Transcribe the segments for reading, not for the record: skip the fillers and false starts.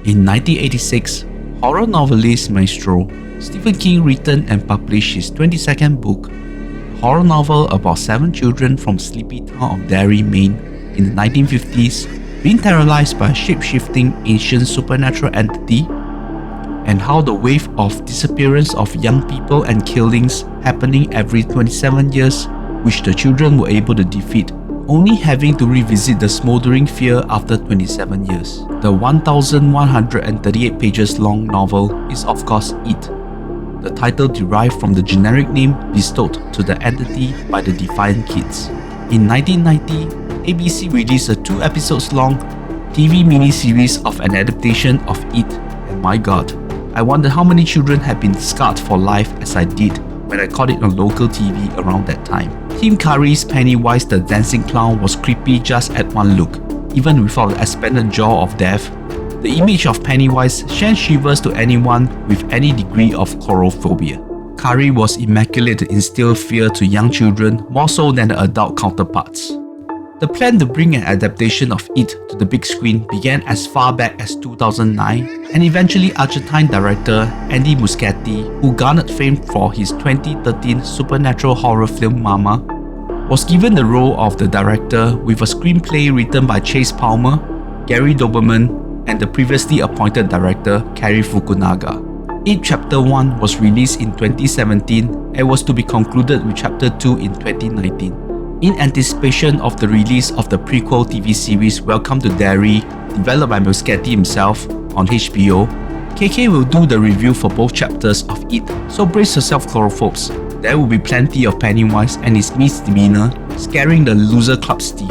In 1986, horror novelist maestro Stephen King written and published his 22nd book, a horror novel about 7 children from sleepy town of Derry, Maine in the 1950s being terrorized by a shape-shifting ancient supernatural entity, and how the wave of disappearance of young people and killings happening every 27 years, which the children were able to defeat, only having to revisit the smoldering fear after 27 years. The 1,138 pages long novel is of course It, the title derived from the generic name bestowed to the entity by the Defiant Kids. In 1990, ABC released a 2 episodes long TV miniseries of an adaptation of It, and my god, I wonder how many children had been scarred for life as I did when I caught it on local TV around that time. Tim Curry's Pennywise the Dancing Clown was creepy just at one look, even without the expanded jaw of death. The image of Pennywise sends shivers to anyone with any degree of chorophobia. Curry was immaculate to instill fear to young children more so than the adult counterparts. The plan to bring an adaptation of It to the big screen began as far back as 2009, and eventually Argentine director Andy Muschetti, who garnered fame for his 2013 supernatural horror film Mama, was given the role of the director with a screenplay written by Chase Palmer, Gary Doberman, and the previously appointed director Cary Fukunaga. It Chapter 1 was released in 2017 and was to be concluded with Chapter 2 in 2019. In anticipation of the release of the prequel TV series Welcome to Derry, developed by Muschetti himself on HBO, KK will do the review for both chapters of It, so brace yourself chorophobes. There will be plenty of Pennywise and his misdemeanor scaring the loser club Steve.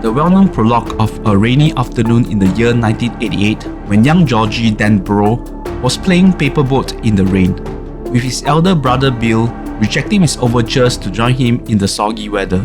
The well-known prologue of a rainy afternoon in the year 1988 when young Georgie Denborough was playing paperboat in the rain, with his elder brother Bill rejecting his overtures to join him in the soggy weather.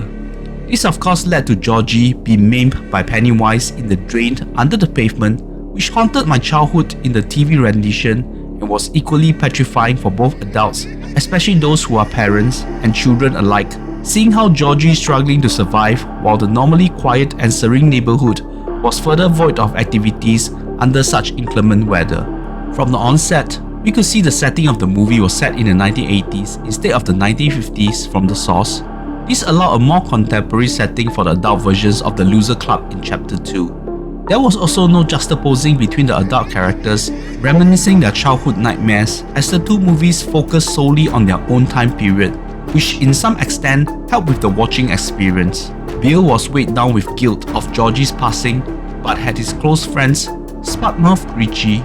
This of course led to Georgie being maimed by Pennywise in the drain under the pavement, which haunted my childhood in the TV rendition and was equally petrifying for both adults, especially those who are parents and children alike, seeing how Georgie struggling to survive while the normally quiet and serene neighborhood was further void of activities under such inclement weather. From the onset, we could see the setting of the movie was set in the 1980s instead of the 1950s from the source. This allowed a more contemporary setting for the adult versions of the Loser Club in Chapter 2. There was also no juxtaposing between the adult characters, reminiscing their childhood nightmares, as the 2 movies focused solely on their own time period, which in some extent helped with the watching experience. Bill was weighed down with guilt of Georgie's passing, but had his close friends Spudmouth Richie,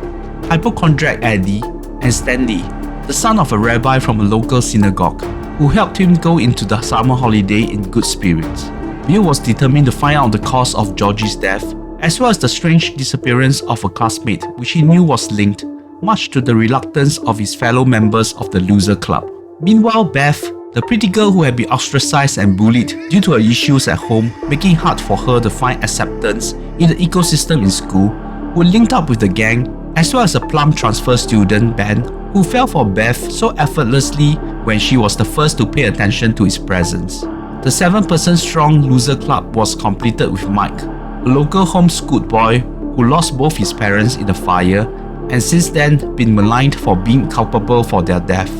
hypochondriac Eddie, and Stanley, the son of a rabbi from a local synagogue, who helped him go into the summer holiday in good spirits. Bill was determined to find out the cause of Georgie's death, as well as the strange disappearance of a classmate which he knew was linked, much to the reluctance of his fellow members of the Loser Club. Meanwhile, Beth, the pretty girl who had been ostracized and bullied due to her issues at home, making it hard for her to find acceptance in the ecosystem in school, who linked up with the gang, as well as a plum transfer student, Ben, who fell for Beth so effortlessly when she was the first to pay attention to his presence. The 7-person strong Loser Club was completed with Mike, a local homeschooled boy who lost both his parents in the fire and since then been maligned for being culpable for their death.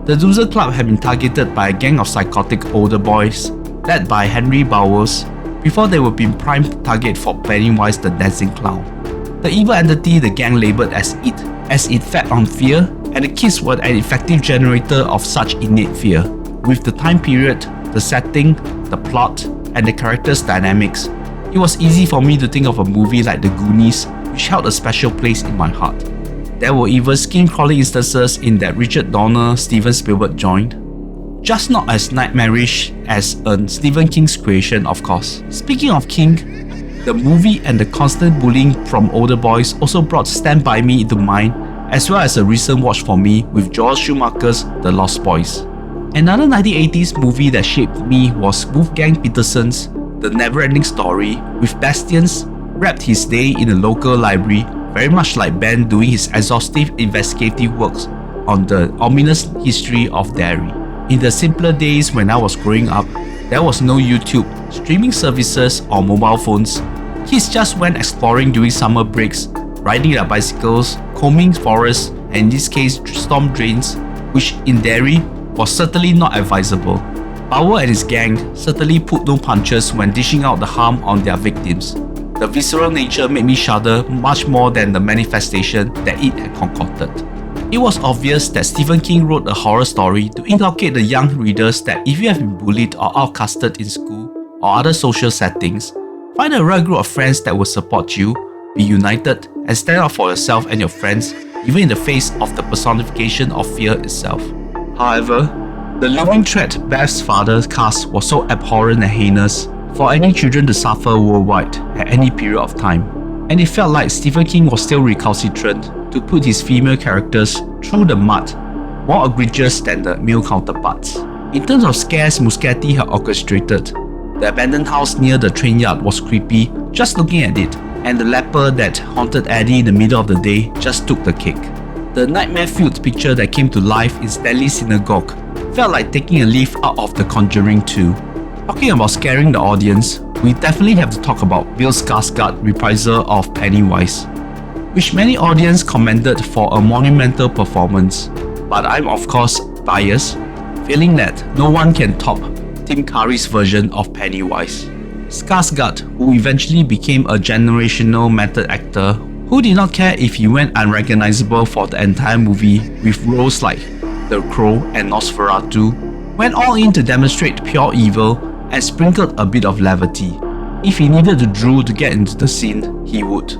The Loser Club had been targeted by a gang of psychotic older boys, led by Henry Bowers, before they were being prime target for Pennywise the Dancing Clown, the evil entity the gang labelled as It, as it fed on fear, and the kids were an effective generator of such innate fear. With the time period, the setting, the plot, and the characters' dynamics, it was easy for me to think of a movie like The Goonies, which held a special place in my heart. There were even skin-crawling instances in that Richard Donner Steven Spielberg joint, just not as nightmarish as a Stephen King's creation, of course. Speaking of King, the movie and the constant bullying from older boys also brought Stand By Me into mind, as well as a recent watch for me with Joel Schumacher's The Lost Boys. Another 1980s movie that shaped me was Wolfgang Petersen's The Neverending Story, with Bastian's wrapped his day in a local library, very much like Ben doing his exhaustive investigative works on the ominous history of Derry. In the simpler days when I was growing up, there was no YouTube, streaming services or mobile phones. Kids just went exploring during summer breaks, riding their bicycles, combing forests, and in this case storm drains, which in Derry was certainly not advisable. Power and his gang certainly pulled no punches when dishing out the harm on their victims. The visceral nature made me shudder much more than the manifestation that it had concocted. It was obvious that Stephen King wrote a horror story to inculcate the young readers that if you have been bullied or outcasted in school or other social settings, find a right group of friends that will support you, be united, and stand up for yourself and your friends, even in the face of the personification of fear itself. However, the looming threat Beth's father cast was so abhorrent and heinous for any children to suffer worldwide at any period of time, and it felt like Stephen King was still recalcitrant to put his female characters through the mud, more egregious than the male counterparts. In terms of scares Muschetti had orchestrated, the abandoned house near the train yard was creepy just looking at it, and the leper that haunted Eddie in the middle of the day just took the cake. The nightmare-filled picture that came to life in Stanley's synagogue felt like taking a leaf out of The Conjuring 2. Talking about scaring the audience, we definitely have to talk about Bill Skarsgård reprisal of Pennywise, which many audience commended for a monumental performance, but I'm of course biased, feeling that no one can top Tim Curry's version of Pennywise. Skarsgård, who eventually became a generational method actor, who did not care if he went unrecognizable for the entire movie with roles like The Crow and Nosferatu, went all in to demonstrate pure evil and sprinkled a bit of levity. If he needed to drool to get into the scene, he would.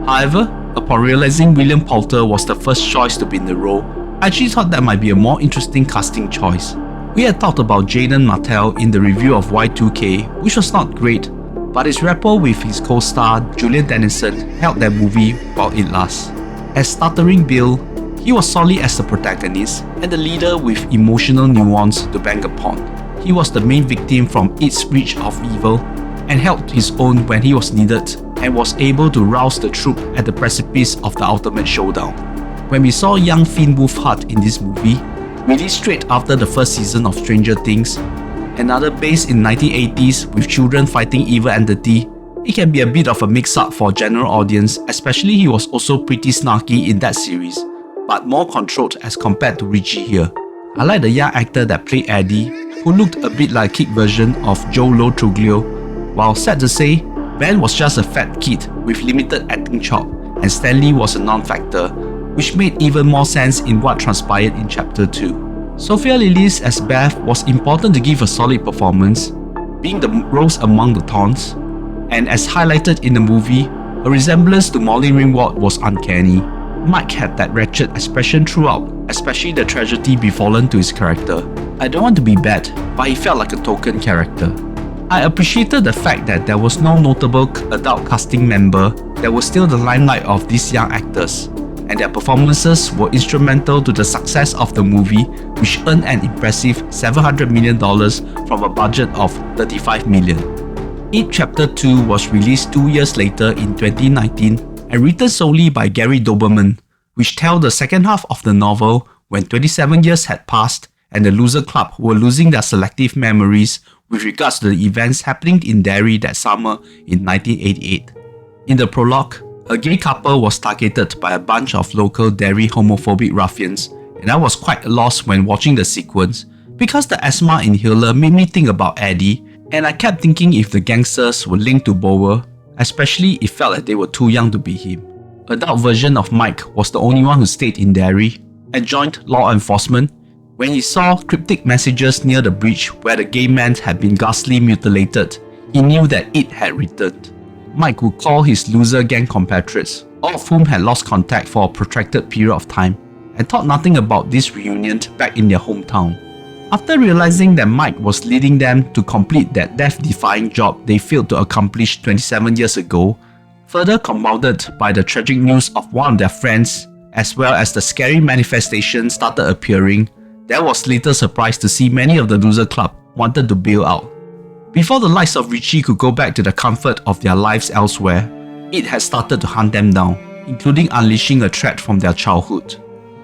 However, upon realizing William Poulter was the first choice to be in the role, I actually thought that might be a more interesting casting choice. We had talked about Jaden Martell in the review of Y2K, which was not great, but his rapport with his co-star Julian Dennison held that movie while it lasts. As stuttering Bill, he was solid as the protagonist and the leader with emotional nuance to bang upon. He was the main victim from its reach of evil and held his own when he was needed and was able to rouse the troop at the precipice of the ultimate showdown. When we saw young Finn Wolfhard in this movie, released straight after the first season of Stranger Things, another based in 1980s with children fighting evil entity, it can be a bit of a mix-up for general audience, especially he was also pretty snarky in that series, but more controlled as compared to Richie here. I like the young actor that played Eddie, who looked a bit like a kid version of Joe Lo Truglio, while sad to say, Ben was just a fat kid with limited acting chop, and Stanley was a non-factor, which made even more sense in what transpired in Chapter 2. Sophia Lillis as Beth was important to give a solid performance, being the rose among the thorns, and as highlighted in the movie, her resemblance to Molly Ringwald was uncanny. Mike had that wretched expression throughout, especially the tragedy befallen to his character. I don't want to be bad, but he felt like a token character. I appreciated the fact that there was no notable adult casting member that was still the limelight of these young actors, and their performances were instrumental to the success of the movie, which earned an impressive $700 million from a budget of $35 million. It Chapter 2 was released 2 years later in 2019 and written solely by Gary Doberman, which tells the second half of the novel when 27 years had passed and the Loser Club were losing their selective memories with regards to the events happening in Derry that summer in 1988. In the prologue, a gay couple was targeted by a bunch of local Derry homophobic ruffians, and I was quite lost when watching the sequence because the asthma inhaler made me think about Eddie, and I kept thinking if the gangsters were linked to Bower, especially it felt like they were too young to be him. Adult version of Mike was the only one who stayed in Derry and joined law enforcement when he saw cryptic messages near the bridge where the gay man had been ghastly mutilated. He knew that it had returned. Mike would call his loser gang compatriots, all of whom had lost contact for a protracted period of time, and thought nothing about this reunion back in their hometown. After realizing that Mike was leading them to complete that death-defying job they failed to accomplish 27 years ago, further compounded by the tragic news of one of their friends, as well as the scary manifestation started appearing, there was little surprise to see many of the Loser Club wanted to bail out. Before the likes of Richie could go back to the comfort of their lives elsewhere, it had started to hunt them down, including unleashing a threat from their childhood.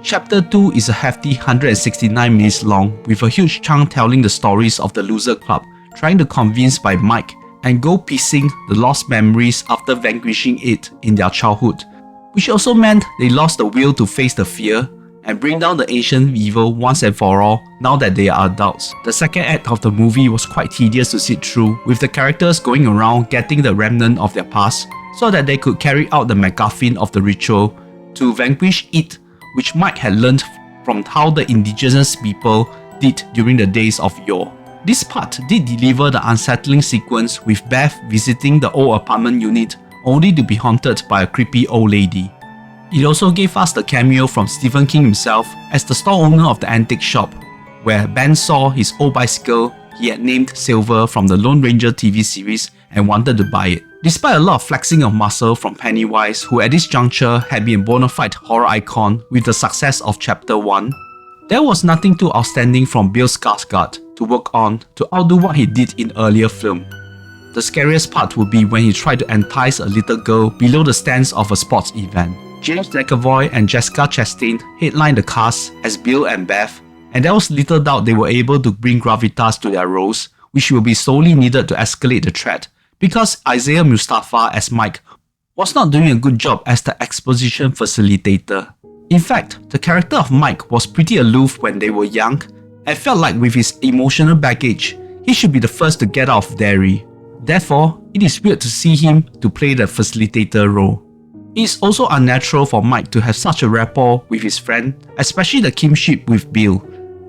Chapter 2 is a hefty 169 minutes long, with a huge chunk telling the stories of the Loser Club trying to convince by Mike and go piecing the lost memories after vanquishing it in their childhood, which also meant they lost the will to face the fear and bring down the ancient evil once and for all now that they are adults. The second act of the movie was quite tedious to sit through, with the characters going around getting the remnant of their past so that they could carry out the MacGuffin of the ritual to vanquish it, which Mike had learned from how the indigenous people did during the days of yore. This part did deliver the unsettling sequence with Beth visiting the old apartment unit only to be haunted by a creepy old lady. It also gave us the cameo from Stephen King himself as the store owner of the antique shop, where Ben saw his old bicycle he had named Silver from the Lone Ranger TV series and wanted to buy it. Despite a lot of flexing of muscle from Pennywise, who at this juncture had been a bona fide horror icon with the success of Chapter 1, there was nothing too outstanding from Bill Skarsgård to work on to outdo what he did in earlier film. The scariest part would be when he tried to entice a little girl below the stands of a sports event. James McAvoy and Jessica Chastain headlined the cast as Bill and Beth, and there was little doubt they were able to bring gravitas to their roles, which will be solely needed to escalate the threat, because Isaiah Mustafa as Mike was not doing a good job as the exposition facilitator. In fact, the character of Mike was pretty aloof when they were young, and felt like with his emotional baggage, he should be the first to get out of Derry. Therefore, it is weird to see him to play the facilitator role. It is also unnatural for Mike to have such a rapport with his friend, especially the kinship with Bill.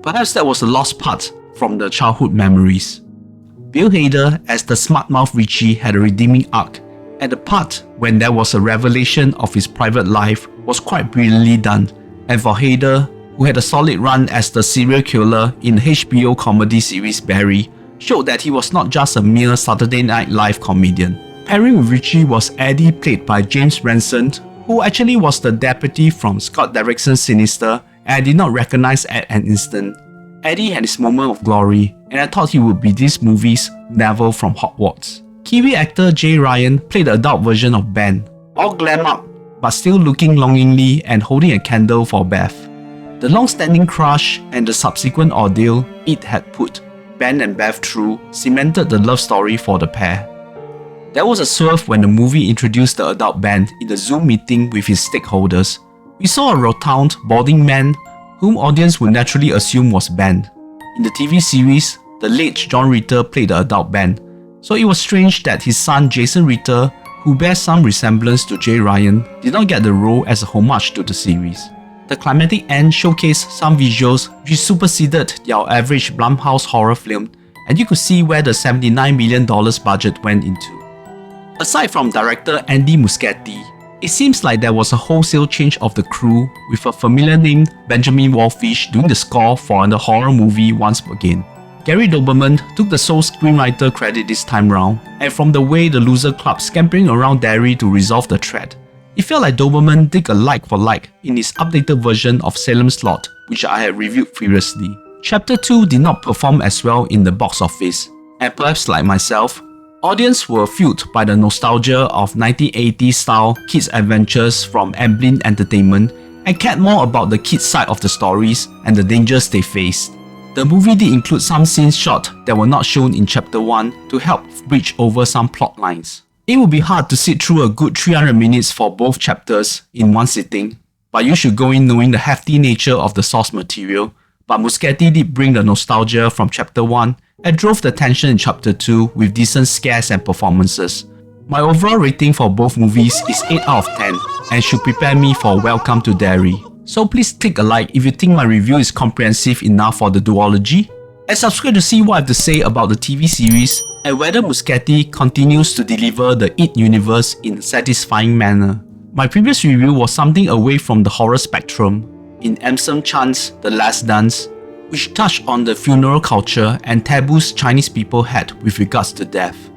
Perhaps that was a lost part from the childhood memories. Bill Hader as the smart-mouth Richie had a redeeming arc, and the part when there was a revelation of his private life was quite brilliantly done, and for Hader, who had a solid run as the serial killer in the HBO comedy series Barry, showed that he was not just a mere Saturday Night Live comedian. Pairing with Richie was Eddie, played by James Ranson, who actually was the deputy from Scott Derrickson's Sinister, and I did not recognize at an instant. Eddie had his moment of glory, and I thought he would be this movie's Neville from Hogwarts. Kiwi actor Jay Ryan played the adult version of Ben, all glam up, but still looking longingly and holding a candle for Beth. The long-standing crush and the subsequent ordeal it had put Ben and Beth through cemented the love story for the pair. There was a swerve when the movie introduced the adult Ben in the Zoom meeting with his stakeholders. We saw a rotund, balding man whom audience would naturally assume was Ben. In the TV series, the late John Ritter played the adult Ben, so it was strange that his son Jason Ritter, who bears some resemblance to Jay Ryan, did not get the role as a homage to the series. The climatic end showcased some visuals which superseded our average Blumhouse horror film, and you could see where the $79 million budget went into. Aside from director Andy Muschetti, it seems like there was a wholesale change of the crew, with a familiar name Benjamin Wallfisch doing the score for the horror movie once again. Gary Doberman took the sole screenwriter credit this time round, and from the way the loser club scampering around Derry to resolve the threat, it felt like Doberman did a like for like in his updated version of Salem's Lot, which I had reviewed previously. Chapter 2 did not perform as well in the box office, and perhaps like myself, audience were fueled by the nostalgia of 1980s style kids adventures from Amblin Entertainment and cared more about the kids side of the stories and the dangers they faced. The movie did include some scenes shot that were not shown in Chapter 1 to help bridge over some plot lines. It would be hard to sit through a good 300 minutes for both chapters in one sitting, but you should go in knowing the hefty nature of the source material. But Muschetti did bring the nostalgia from Chapter 1 and drove the tension in Chapter 2 with decent scares and performances. My overall rating for both movies is 8 out of 10 and should prepare me for Welcome to Derry. So please click a like if you think my review is comprehensive enough for the duology, and subscribe to see what I have to say about the TV series and whether Muschetti continues to deliver the It universe in a satisfying manner. My previous review was something away from the horror spectrum, in Anson Chan's The Last Dance, which touched on the funeral culture and taboos Chinese people had with regards to death.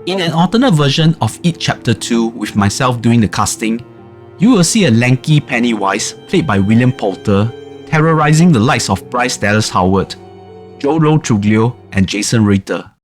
In an alternate version of It Chapter 2 with myself doing the casting, you will see a lanky Pennywise played by William Poulter terrorizing the likes of Bryce Dallas Howard, Joe Truglio and Jason Ritter.